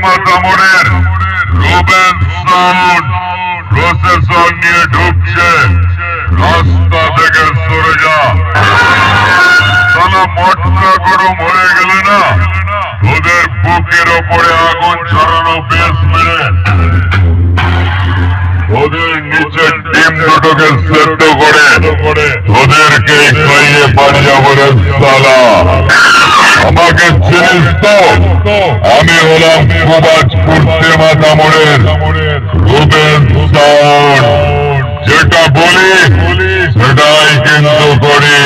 মাতামরের Ruben sound processor নিয়ে ঢুকছে, রাস্তা থেকে সরে যা। সালা মটকা গরম হয়ে গেলে না তোদের বুকের ওপরে আগুন ছড়ানো বেশ মেরে তোদের নিচে ডিম দুটোকে সেদ্ধ করে তোদেরকে খাইয়ে পাঠিয়ে বলে সালা। আমাকে চিনিস তো? আমি হলাম খুবাজ কুর্তে মাতামরের রুবেন সাউন্ড। যেটা বলি সেটাই কিন্তু করি।